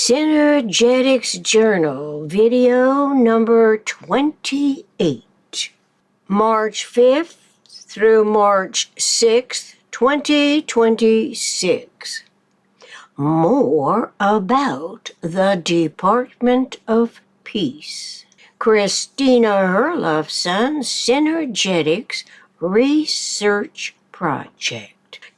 Synergetic's Journal, video number 28, March 5th through March 6th, 2026. More about the Department of Peace. Christina Herlofson's Synergetic's Research Project.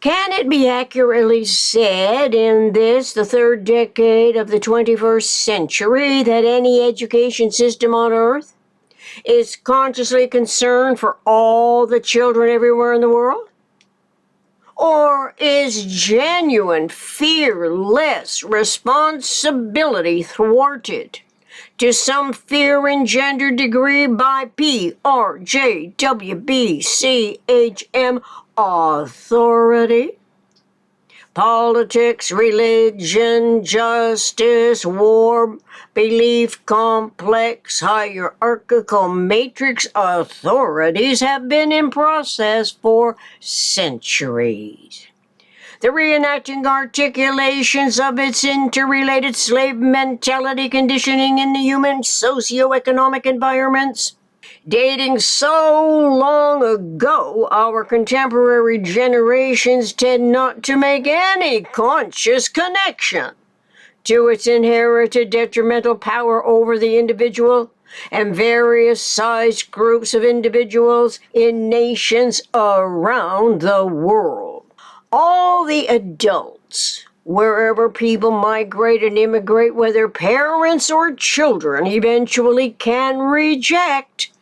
Can it be accurately said in this, the third decade of the 21st century, that any education system on Earth is consciously concerned for all the children everywhere in the world? Or is genuine, fearless responsibility thwarted to some fear-engendered degree by PRJWBCHM authority, politics, religion, justice, war, belief complex, hierarchical matrix authorities have been in process for centuries. The reenacting articulations of its interrelated slave mentality conditioning in the human socioeconomic environments, dating so long ago, our contemporary generations tend not to make any conscious connection to its inherited detrimental power over the individual and various sized groups of individuals in nations around the world. All the adults, wherever people migrate and immigrate, whether parents or children, eventually can reject,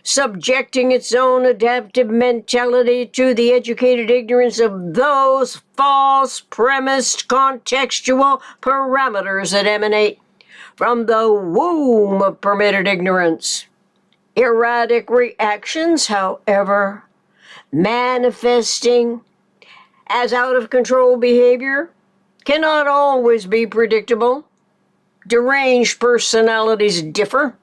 subjecting its own adaptive mentality to the educated ignorance of those false premised contextual parameters that emanate from the womb of permitted ignorance. Erratic reactions, however, manifesting as out-of-control behavior, cannot always be predictable. Deranged personalities differ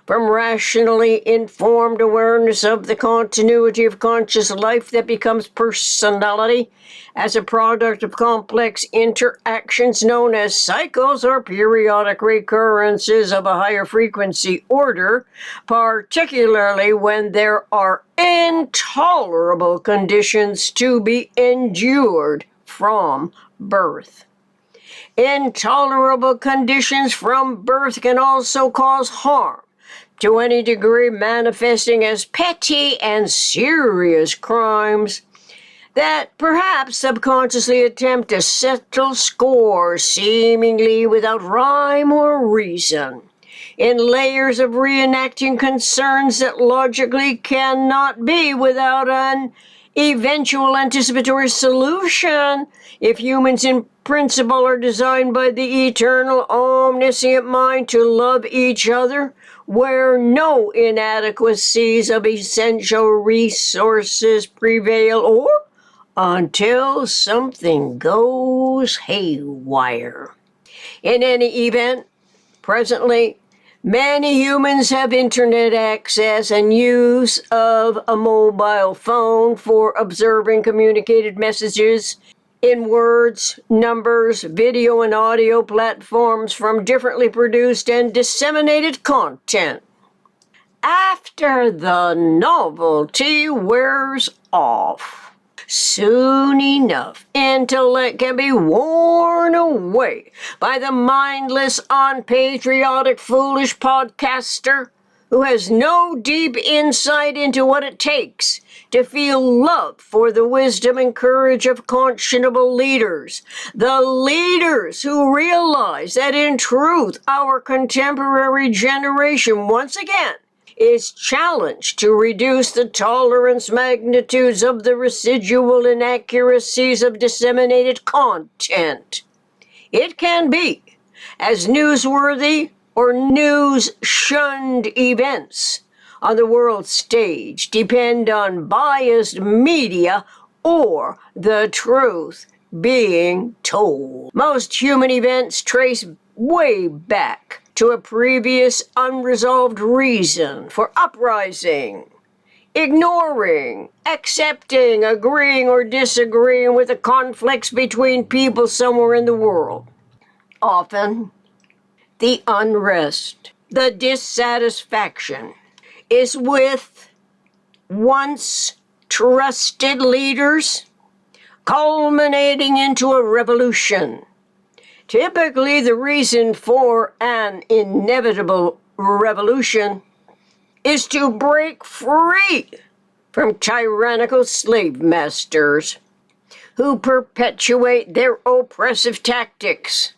from rationally informed awareness of the continuity of conscious life that becomes personality as a product of complex interactions known as cycles or periodic recurrences of a higher frequency order, particularly when there are intolerable conditions to be endured from birth. Intolerable conditions from birth can also cause harm to any degree, manifesting as petty and serious crimes that perhaps subconsciously attempt to settle scores seemingly without rhyme or reason, in layers of reenacting concerns that logically cannot be without an eventual anticipatory solution if humans in principle are designed by the eternal omniscient mind to love each other, where no inadequacies of essential resources prevail, or until something goes haywire. In any event, presently, many humans have internet access and use of a mobile phone for observing communicated messages in words, numbers, video, and audio platforms from differently produced and disseminated content. After the novelty wears off, soon enough, intellect can be worn away by the mindless, unpatriotic, foolish podcaster who has no deep insight into what it takes to feel love for the wisdom and courage of conscionable leaders, the leaders who realize that in truth our contemporary generation once again is challenged to reduce the tolerance magnitudes of the residual inaccuracies of disseminated content. It can be as newsworthy or news-shunned events on the world stage depend on biased media or the truth being told. Most human events trace way back to a previous unresolved reason for uprising, ignoring, accepting, agreeing, or disagreeing with the conflicts between people somewhere in the world. Often, The unrest, the dissatisfaction is with once trusted leaders, culminating into a revolution. Typically, the reason for an inevitable revolution is to break free from tyrannical slave masters who perpetuate their oppressive tactics,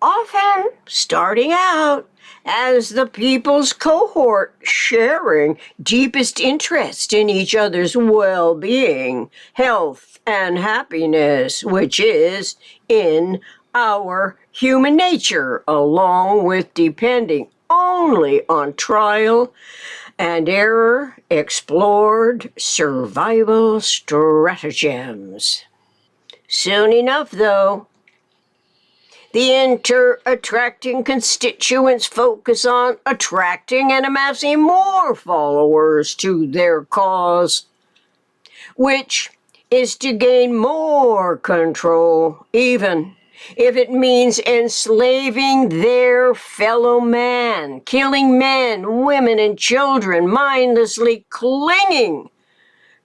often starting out as the people's cohort, sharing deepest interest in each other's well-being, health, and happiness, which is in our human nature, along with depending only on trial and error explored survival stratagems. Soon enough, though, the inter-attracting constituents focus on attracting and amassing more followers to their cause, which is to gain more control, even if it means enslaving their fellow man, killing men, women, and children, mindlessly clinging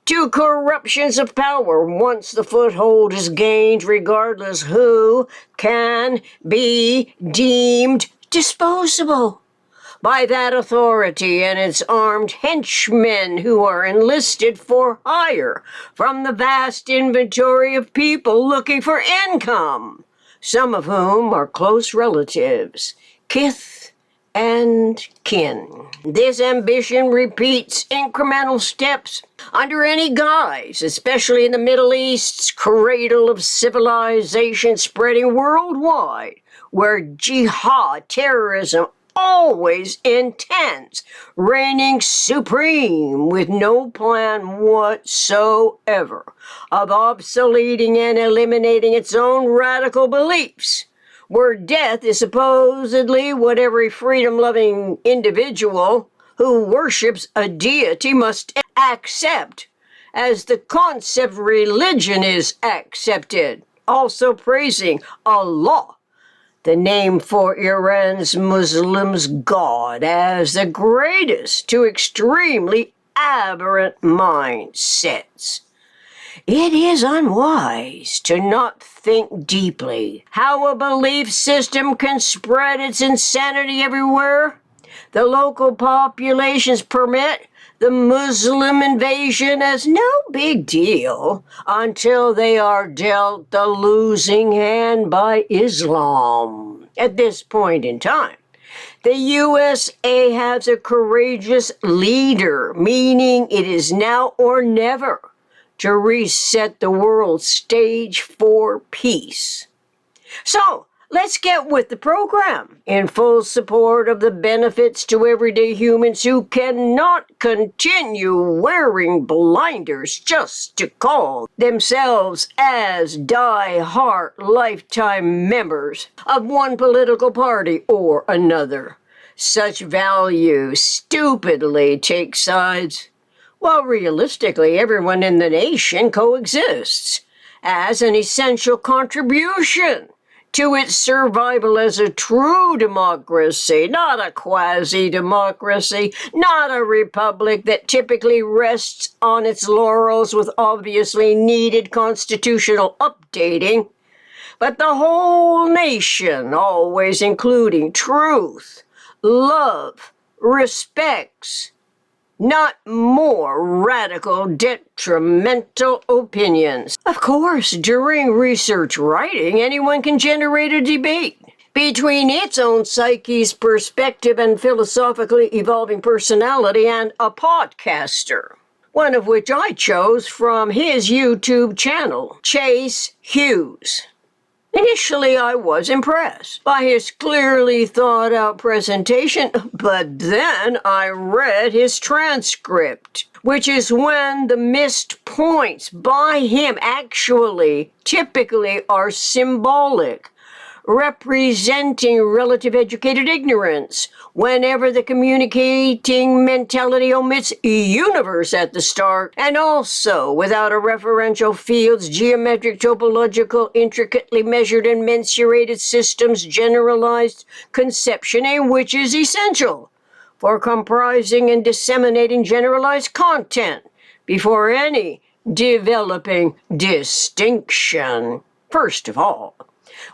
to corruptions of power once the foothold is gained, regardless who can be deemed disposable by that authority and its armed henchmen who are enlisted for hire from the vast inventory of people looking for income, some of whom are close relatives, kith and kin. This ambition repeats incremental steps under any guise, especially in the Middle East's cradle of civilization spreading worldwide, where jihad, terrorism, always intense, reigning supreme with no plan whatsoever of obsoleting and eliminating its own radical beliefs, where death is supposedly what every freedom-loving individual who worships a deity must accept, as the concept religion is accepted, also praising Allah, the name for Iran's Muslims' God, as the greatest to extremely aberrant mindsets. It is unwise to not think deeply how a belief system can spread its insanity everywhere. The local populations permit the Muslim invasion as no big deal until they are dealt the losing hand by Islam. At this point in time, the USA has a courageous leader, meaning it is now or never to reset the world stage for peace. So, let's get with the program in full support of the benefits to everyday humans who cannot continue wearing blinders just to call themselves as die-hard lifetime members of one political party or another. Such values stupidly take sides, while realistically everyone in the nation coexists as an essential contribution to its survival as a true democracy, not a quasi-democracy, not a republic that typically rests on its laurels with obviously needed constitutional updating, but the whole nation, always including truth, love, respects, not more radical, detrimental opinions. Of course, during research writing, anyone can generate a debate between its own psyche's perspective and philosophically evolving personality and a podcaster, one of which I chose from his YouTube channel, Chase Hughes. Initially, I was impressed by his clearly thought-out presentation, but then I read his transcript, which is when the missed points by him actually typically are symbolic, representing relative educated ignorance whenever the communicating mentality omits universe at the start, and also without a referential fields, geometric, topological, intricately measured and mensurated systems, generalized conception, and which is essential for comprising and disseminating generalized content before any developing distinction. First of all,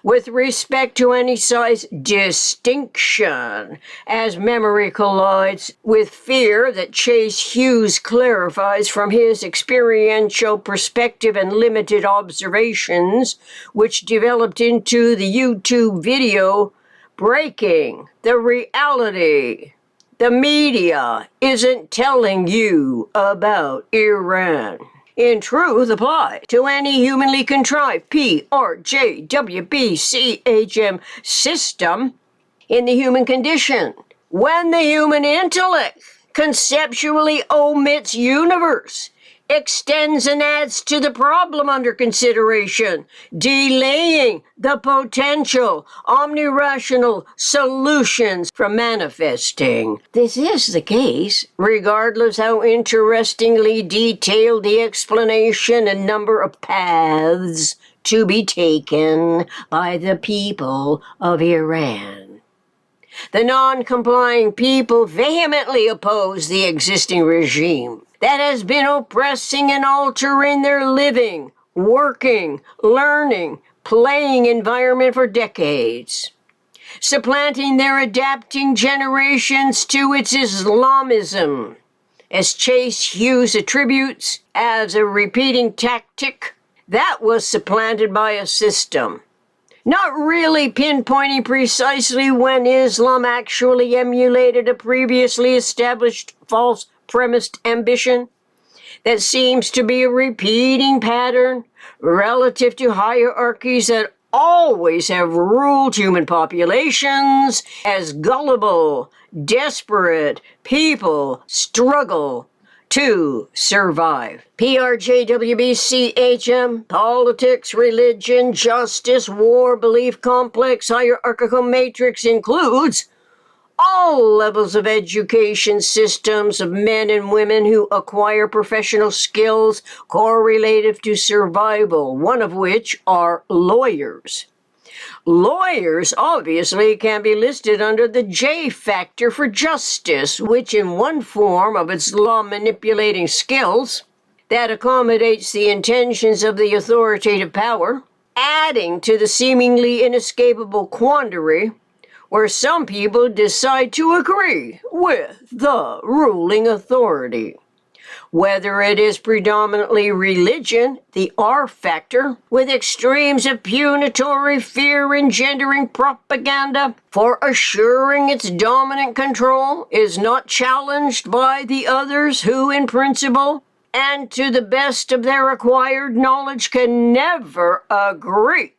with respect to any size distinction, as memory collides with fear that Chase Hughes clarifies from his experiential perspective and limited observations, which developed into the YouTube video, breaking the reality. The media isn't telling you about Iran. In truth, apply to any humanly contrived PRJWBCHM system in the human condition. When the human intellect conceptually omits universe, extends and adds to the problem under consideration, delaying the potential omnirational solutions from manifesting. This is the case, regardless how interestingly detailed the explanation and number of paths to be taken by the people of Iran. The non-complying people vehemently oppose the existing regime that has been oppressing and altering their living, working, learning, playing environment for decades, supplanting their adapting generations to its Islamism, as Chase Hughes attributes as a repeating tactic that was supplanted by a system. Not really pinpointing precisely when Islam actually emulated a previously established false premised ambition that seems to be a repeating pattern relative to hierarchies that always have ruled human populations as gullible, desperate people struggle to survive. PRJWBCHM, politics, religion, justice, war, belief complex, hierarchical matrix includes all levels of education systems of men and women who acquire professional skills correlative to survival, one of which are lawyers. Lawyers obviously can be listed under the J factor for justice, which in one form of its law manipulating skills that accommodates the intentions of the authoritative power, adding to the seemingly inescapable quandary where some people decide to agree with the ruling authority. Whether it is predominantly religion, the R factor, with extremes of punitory fear engendering propaganda for assuring its dominant control, is not challenged by the others who, in principle, and to the best of their acquired knowledge, can never agree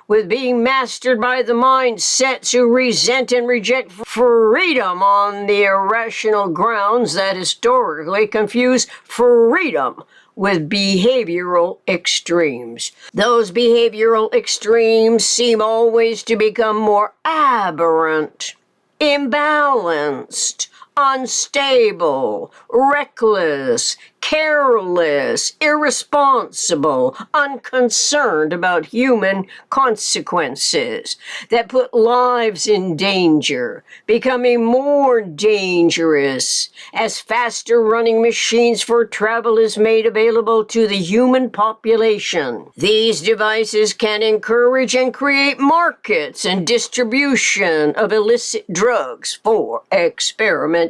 with being mastered by the mindsets who resent and reject freedom on the irrational grounds that historically confuse freedom with behavioral extremes. Those behavioral extremes seem always to become more aberrant, imbalanced, unstable, reckless, careless, irresponsible, unconcerned about human consequences that put lives in danger, becoming more dangerous as faster running machines for travel is made available to the human population. These devices can encourage and create markets and distribution of illicit drugs for experimentation.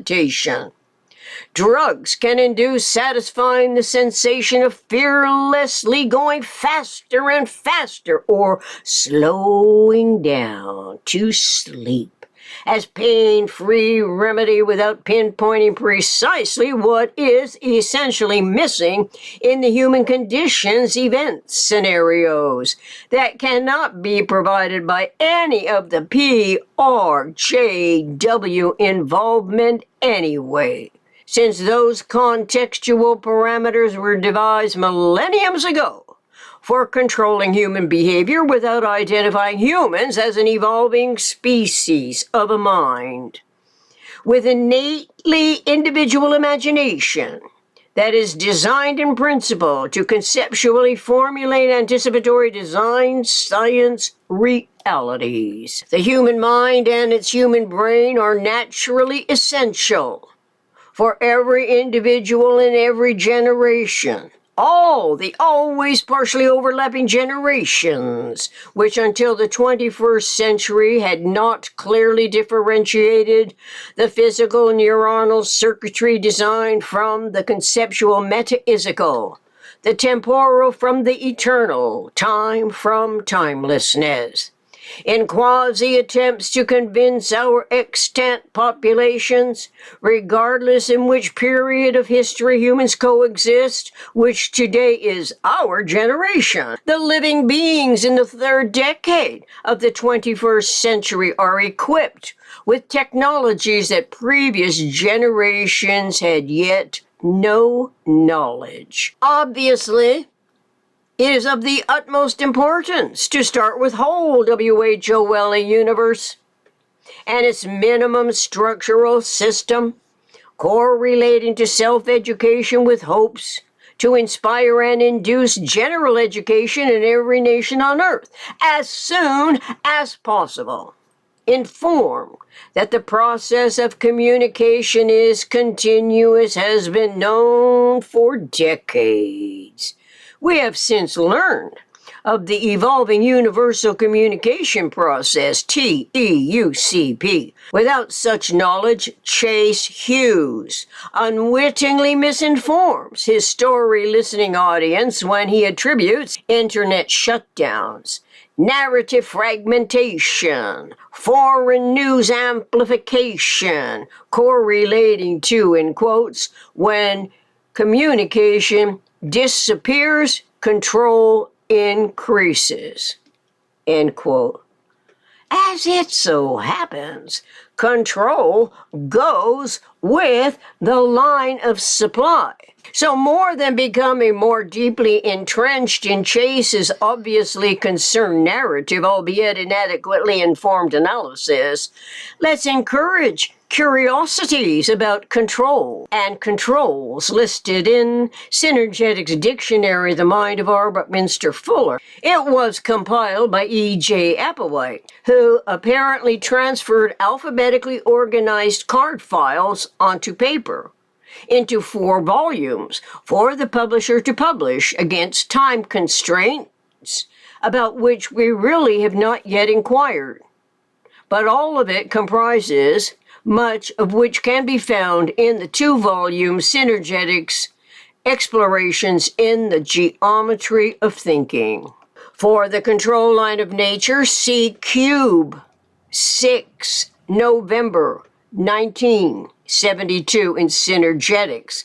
Drugs can induce satisfying the sensation of fearlessly going faster and faster or slowing down to sleep as pain-free remedy without pinpointing precisely what is essentially missing in the human condition's event scenarios that cannot be provided by any of the PRJW involvement anyway, since those contextual parameters were devised millenniums ago for controlling human behavior without identifying humans as an evolving species of a mind with innately individual imagination that is designed in principle to conceptually formulate anticipatory design science realities. The human mind and its human brain are naturally essential for every individual in every generation. All the always partially overlapping generations, which until the 21st century had not clearly differentiated the physical neuronal circuitry designed from the conceptual metaphysical, the temporal from the eternal, time from timelessness. In quasi-attempts to convince our extant populations, regardless in which period of history humans coexist, which today is our generation, the living beings in the third decade of the 21st century are equipped with technologies that previous generations had yet no knowledge. Obviously, it is of the utmost importance to start with whole WHOLE universe and its minimum structural system, correlating to self-education with hopes to inspire and induce general education in every nation on earth as soon as possible. Informed that the process of communication is continuous has been known for decades. We have since learned of the evolving universal communication process, TEUCP. Without such knowledge, Chase Hughes unwittingly misinforms his story listening audience when he attributes internet shutdowns, narrative fragmentation, foreign news amplification, correlating to, in quotes, when communication disappears, control increases, end quote. As it so happens, control goes with the line of supply. So more than becoming more deeply entrenched in Chase's obviously concerned narrative, albeit inadequately informed analysis, let's encourage curiosities about control and controls listed in Synergetic's dictionary, The Mind of R. Buckminster Fuller. It was compiled by E.J. Applewhite, who apparently transferred alphabetically organized card files onto paper into 4 volumes for the publisher to publish against time constraints about which we really have not yet inquired. But all of it comprises much of which can be found in the 2-volume Synergetics Explorations in the Geometry of Thinking. For the control line of nature, see Cube 6, November 1972 in Synergetics,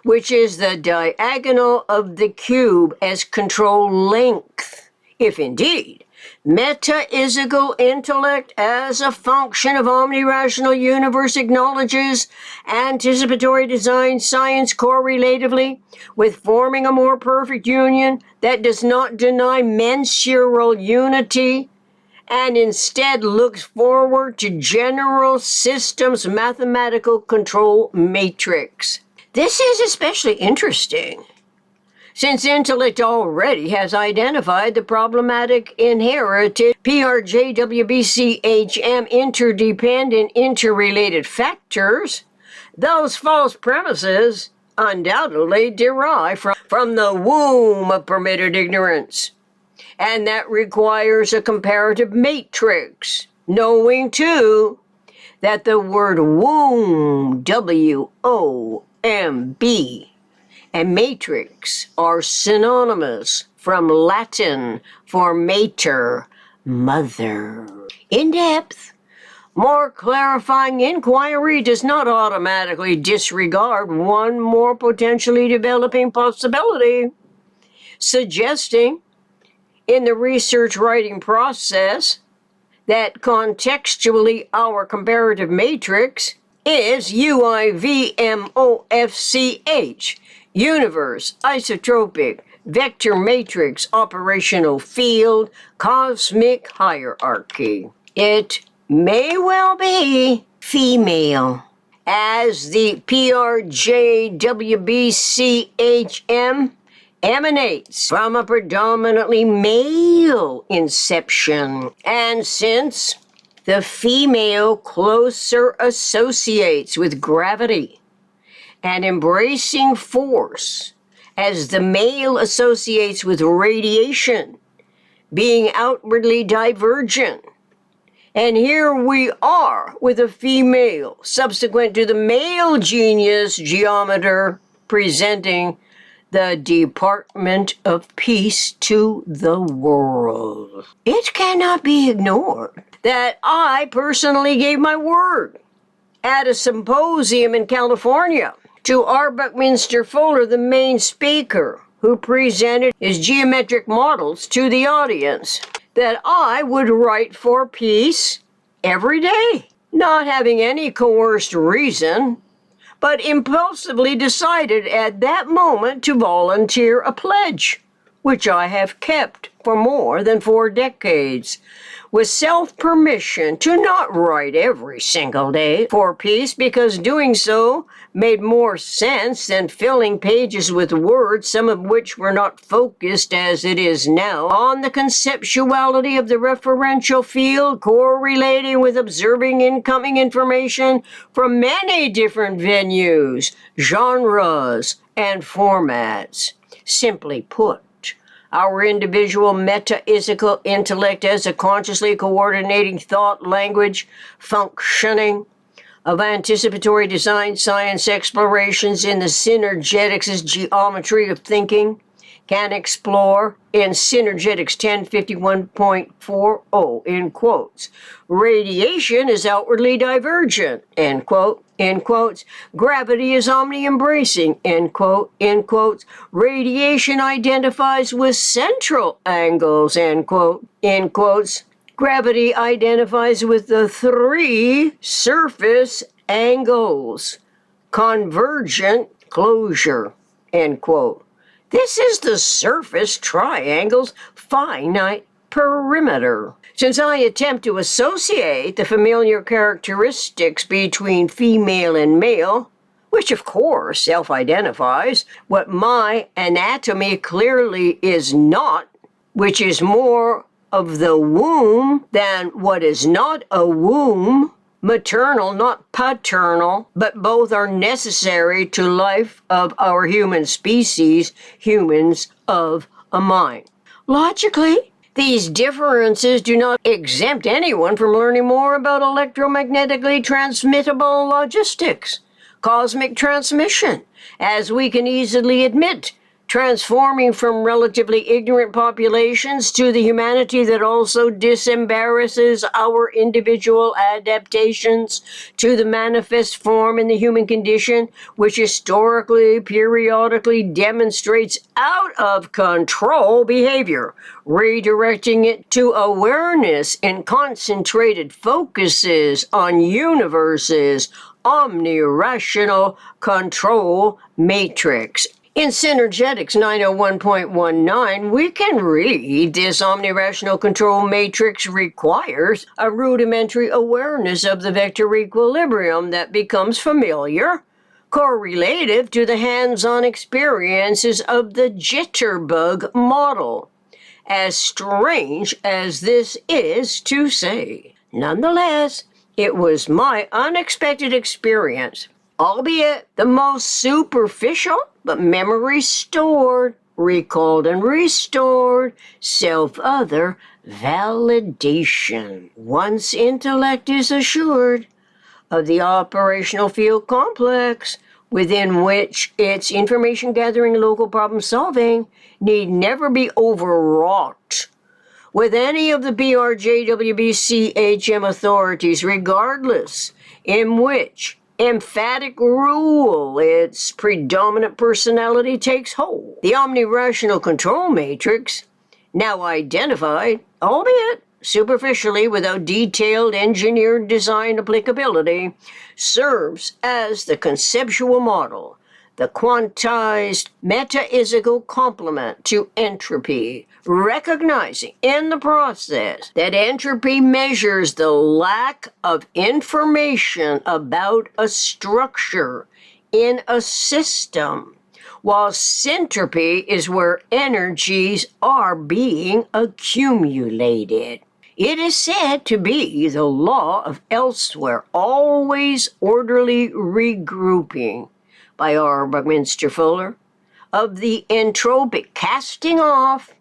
which is the diagonal of the cube as control length, if indeed metaphysical intellect as a function of omnirational universe acknowledges anticipatory design science correlatively with forming a more perfect union that does not deny mensural unity and instead looks forward to general systems mathematical control matrix. This is especially interesting since intellect already has identified the problematic inherited PRJWBCHM interdependent interrelated factors. Those false premises undoubtedly derive from the womb of permitted ignorance, and that requires a comparative matrix, knowing too that the word womb, W-O-M-B, and matrix are synonymous from Latin for mater, mother. In depth, more clarifying inquiry does not automatically disregard one more potentially developing possibility, suggesting in the research writing process that contextually our comparative matrix is UIVMOFCH, universe, isotropic, vector matrix, operational field, cosmic hierarchy. It may well be female, as the PRJWBCHM emanates from a predominantly male inception. And since the female closer associates with gravity and embracing force, as the male associates with radiation, being outwardly divergent. And here we are with a female, subsequent to the male genius geometer presenting the Department of Peace to the world. It cannot be ignored that I personally gave my word at a symposium in California to R. Buckminster Fuller, the main speaker, who presented his geometric models to the audience, that I would write for peace every day, not having any coerced reason, but impulsively decided at that moment to volunteer a pledge, which I have kept for more than 4 decades, with self-permission to not write every single day for peace, because doing so made more sense than filling pages with words, some of which were not focused as it is now on the conceptuality of the referential field, correlating with observing incoming information from many different venues, genres, and formats. Simply put, our individual metaphysical intellect as a consciously coordinating thought, language, functioning of anticipatory design science explorations in the synergetics geometry of thinking can explore in Synergetics 1051.40, in quotes. Radiation is outwardly divergent, end quote, in quotes. Gravity is omni-embracing, end quote, in quotes. Radiation identifies with central angles, end quote, in quotes. Gravity identifies with the 3 surface angles. Convergent closure, end quote. This is the surface triangle's finite perimeter. Since I attempt to associate the familiar characteristics between female and male, which of course self-identifies, what my anatomy clearly is not, which is more of the womb than what is not a womb, maternal, not paternal, but both are necessary to life of our human species, humans of a mind. Logically, these differences do not exempt anyone from learning more about electromagnetically transmittable logistics, cosmic transmission, as we can easily admit, transforming from relatively ignorant populations to the humanity that also disembarrasses our individual adaptations to the manifest form in the human condition, which historically, periodically demonstrates out of control behavior, redirecting it to awareness in concentrated focuses on universes, omni-rational control matrix. In Synergetics 901.19, we can read this omnirational control matrix requires a rudimentary awareness of the vector equilibrium that becomes familiar, correlative to the hands-on experiences of the jitterbug model. As strange as this is to say, nonetheless, it was my unexpected experience, albeit the most superficial, but memory stored, recalled and restored, self-other validation. Once intellect is assured of the operational field complex within which its information gathering and local problem solving need never be overwrought with any of the BRJWBCHM authorities, regardless in which emphatic rule its predominant personality takes hold. The omni-rational control matrix, now identified, albeit superficially without detailed engineered design applicability, serves as the conceptual model the quantized metaphysical complement to entropy, recognizing in the process that entropy measures the lack of information about a structure in a system, while syntropy is where energies are being accumulated. It is said to be the law of elsewhere, always orderly regrouping, by R. Buckminster Fuller, of the entropic casting off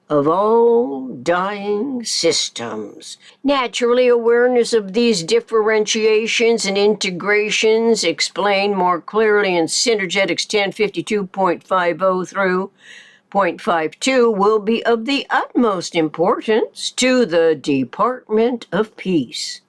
of all dying systems. Naturally, awareness of these differentiations and integrations explained more clearly in Synergetics 1052.50 through 0.52 will be of the utmost importance to the Department of Peace,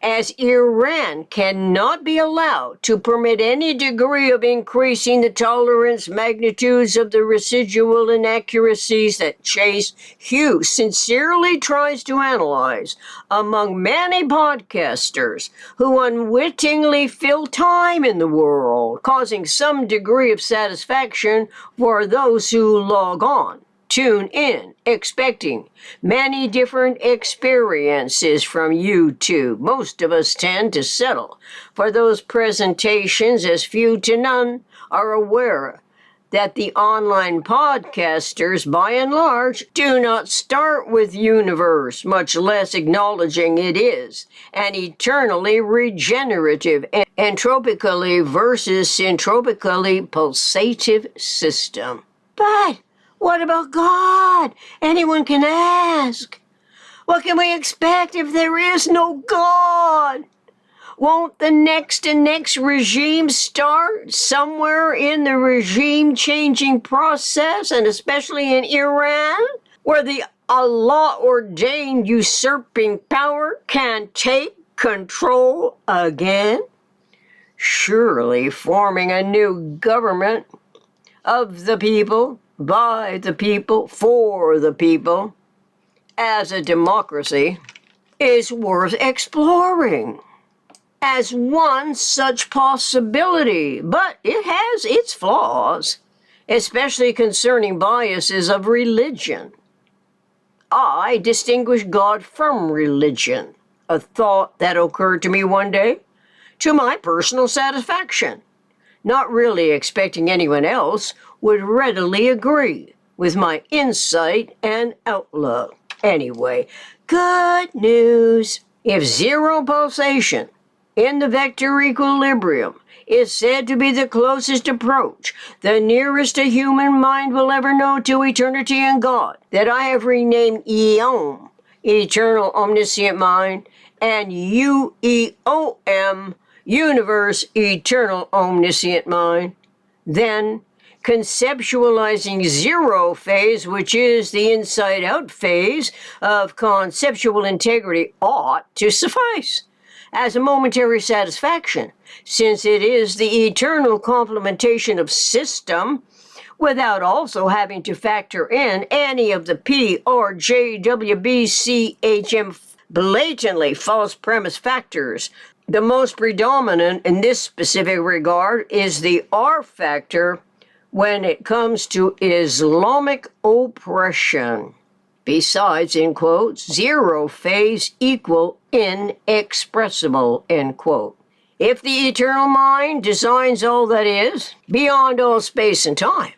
as Iran cannot be allowed to permit any degree of increasing the tolerance magnitudes of the residual inaccuracies that Chase Hughes sincerely tries to analyze among many podcasters who unwittingly fill time in the world, causing some degree of satisfaction for those who log on. Tune in, expecting many different experiences from YouTube. Most of us tend to settle for those presentations, as few to none are aware that the online podcasters, by and large, do not start with universe, much less acknowledging it is an eternally regenerative, entropically versus syntropically pulsative system. But what about God? Anyone can ask. What can we expect if there is no God? Won't the next regime start somewhere in the regime-changing process, and especially in Iran, where the Allah-ordained usurping power can take control again? Surely forming a new government of the people, by the people, for the people, as a democracy, is worth exploring as one such possibility, but it has its flaws, especially concerning biases of religion. I distinguish God from religion, a thought that occurred to me one day, to my personal satisfaction, not really expecting anyone else would readily agree with my insight and outlook. Anyway, good news. If zero pulsation in the vector equilibrium is said to be the closest approach, the nearest a human mind will ever know to eternity and God, that I have renamed Eom, Eternal Omniscient Mind, and UEOM, Universe, Eternal Omniscient Mind, then conceptualizing zero phase, which is the inside-out phase of conceptual integrity, ought to suffice as a momentary satisfaction, since it is the eternal complementation of system, without also having to factor in any of the P or JWBCHM blatantly false premise factors. The most predominant in this specific regard is the R factor when it comes to Islamic oppression. Besides, in quotes, zero phase equal inexpressible, end quote. If the eternal mind designs all that is, beyond all space and time,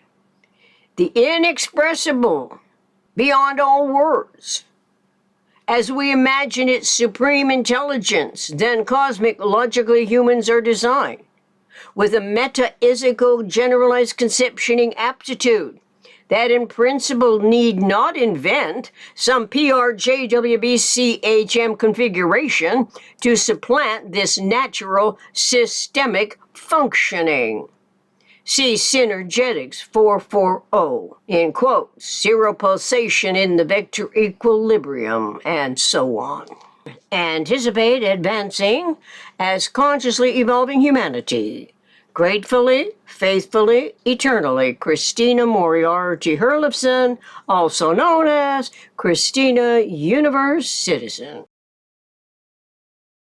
the inexpressible, beyond all words, as we imagine its supreme intelligence, then cosmic logically humans are designed, with a metaphysical generalized conceptioning aptitude that in principle need not invent some PRJWBCHM configuration to supplant this natural systemic functioning. See Synergetics 440, in quotes, zero pulsation in the vector equilibrium, and so on. Anticipate advancing as consciously evolving humanity. Gratefully, faithfully, eternally, Christina Moriarty Herlifson, also known as Christina Universe Citizen.